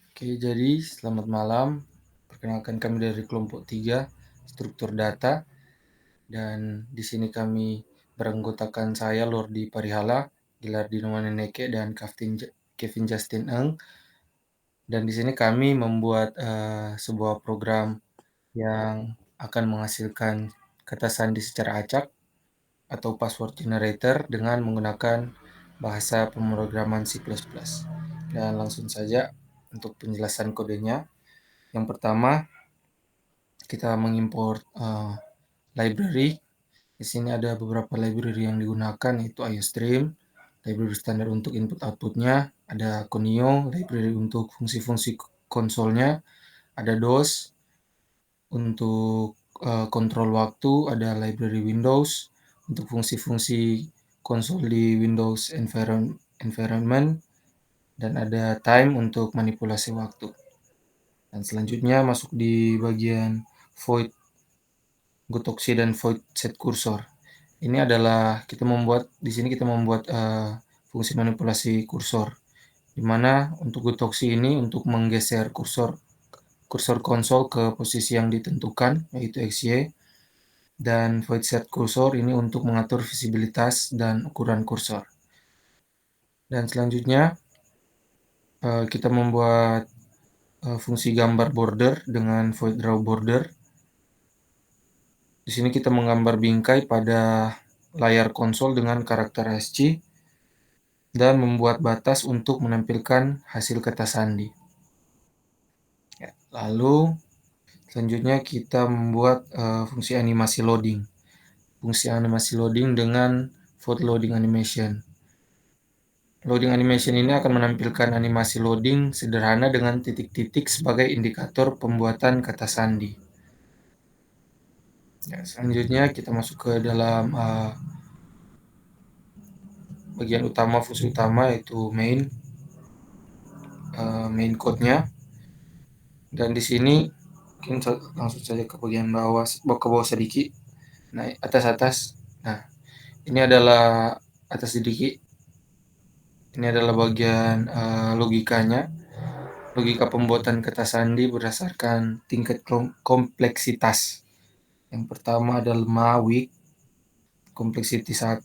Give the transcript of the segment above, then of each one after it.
Oke, jadi selamat malam. Perkenalkan kami dari kelompok 3, struktur data. Dan di sini kami beranggotakan saya, Lordi Parihala, Gilardino Maneneke, dan Kevin Justin Eng. Dan di sini kami membuat sebuah program yang akan menghasilkan kata sandi secara acak atau password generator dengan menggunakan bahasa pemrograman C++. Dan langsung saja untuk penjelasan kodenya. Yang pertama, kita mengimport library. Di sini ada beberapa library yang digunakan, yaitu IOStream, library standar untuk input outputnya, ada Conio, library untuk fungsi-fungsi konsolnya, ada DOS untuk kontrol waktu, ada library Windows untuk fungsi-fungsi konsol di Windows environment, dan ada time untuk manipulasi waktu. Dan selanjutnya masuk di bagian void gotoksi dan void set cursor. Ini adalah di sini kita membuat fungsi manipulasi kursor, di mana untuk gotoksi ini untuk menggeser kursor konsol ke posisi yang ditentukan, yaitu XY, dan void set cursor ini untuk mengatur visibilitas dan ukuran kursor. Dan selanjutnya kita membuat fungsi gambar border dengan void draw border. Di sini kita menggambar bingkai pada layar konsol dengan karakter ASCII dan membuat batas untuk menampilkan hasil kata sandi. Ya, lalu selanjutnya kita membuat fungsi animasi loading. Fungsi animasi loading dengan void loading animation. Loading animation ini akan menampilkan animasi loading sederhana dengan titik-titik sebagai indikator pembuatan kata sandi. Ya, selanjutnya kita masuk ke dalam bagian utama, fungsi utama, yaitu main code-nya. Dan di sini mungkin langsung saja ke bagian ke bawah sedikit. Nah, atas. Nah, ini adalah atas sedikit. Ini adalah bagian logikanya. Logika pembuatan kata sandi berdasarkan tingkat kompleksitas. Yang pertama adalah weak, complexity 1.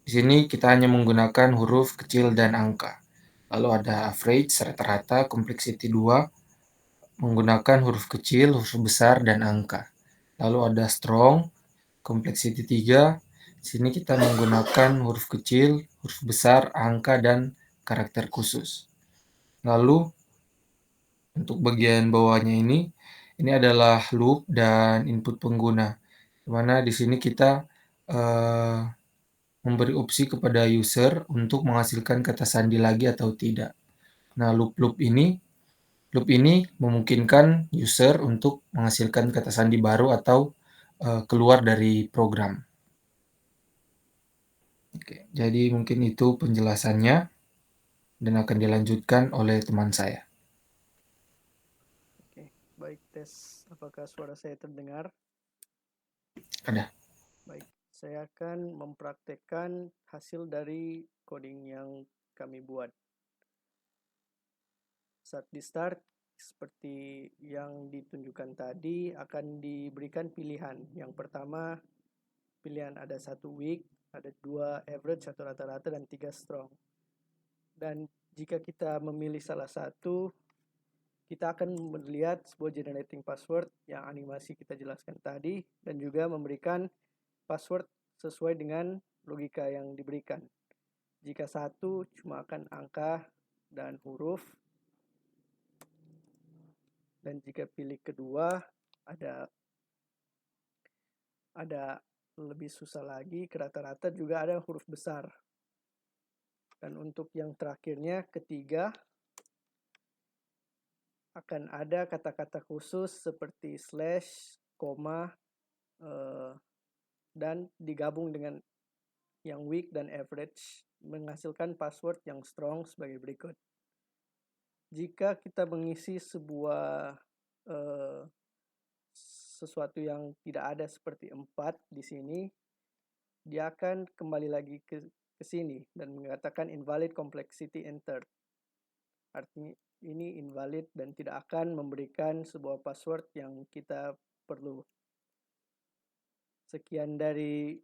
Di sini kita hanya menggunakan huruf kecil dan angka. Lalu ada average, rata-rata, complexity 2, menggunakan huruf kecil, huruf besar, dan angka. Lalu ada strong, complexity 3. Di sini kita menggunakan huruf kecil, huruf besar, angka, dan karakter khusus. Lalu untuk bagian bawahnya ini adalah loop dan input pengguna. Di mana di sini kita memberi opsi kepada user untuk menghasilkan kata sandi lagi atau tidak. Nah, loop ini memungkinkan user untuk menghasilkan kata sandi baru atau keluar dari program. Oke, jadi mungkin itu penjelasannya dan akan dilanjutkan oleh teman saya. Oke, baik, tes apakah suara saya terdengar? Ada. Baik, saya akan mempraktekkan hasil dari coding yang kami buat. Saat di start, seperti yang ditunjukkan tadi, akan diberikan pilihan. Yang pertama, pilihan ada 1 weak, ada 2 average atau rata-rata, dan 3 strong. Dan jika kita memilih salah satu, kita akan melihat sebuah generating password yang animasi kita jelaskan tadi, dan juga memberikan password sesuai dengan logika yang diberikan. Jika satu, cuma akan angka dan huruf. Dan jika pilih kedua, ada lebih susah lagi, ke rata-rata juga ada huruf besar. Dan untuk yang terakhirnya, ketiga, akan ada kata-kata khusus seperti slash, koma, dan digabung dengan yang weak dan average, menghasilkan password yang strong sebagai berikut. Jika kita mengisi sebuah sesuatu yang tidak ada seperti 4 di sini, dia akan kembali lagi ke sini dan mengatakan invalid complexity entered. artinya ini invalid dan tidak akan memberikan sebuah password yang kita perlu. Sekian dari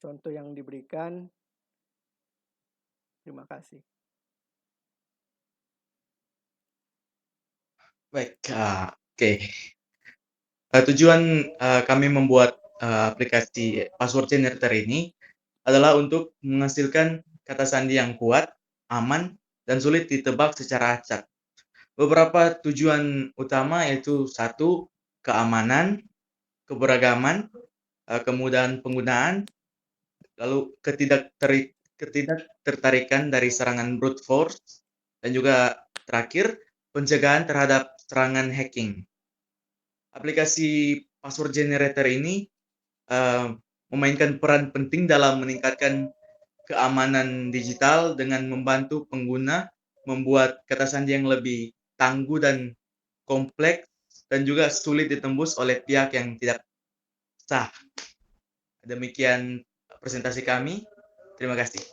contoh yang diberikan. Terima kasih. Baik, oke. Tujuan kami membuat aplikasi password generator ini adalah untuk menghasilkan kata sandi yang kuat, aman, dan sulit ditebak secara acak. Beberapa tujuan utama yaitu satu, keamanan, keberagaman, kemudahan penggunaan, lalu ketidaktertarikan dari serangan brute force, dan juga terakhir, pencegahan terhadap serangan hacking. Aplikasi password generator ini memainkan peran penting dalam meningkatkan keamanan digital dengan membantu pengguna membuat kata sandi yang lebih tangguh dan kompleks dan juga sulit ditembus oleh pihak yang tidak sah. Demikian presentasi kami. Terima kasih.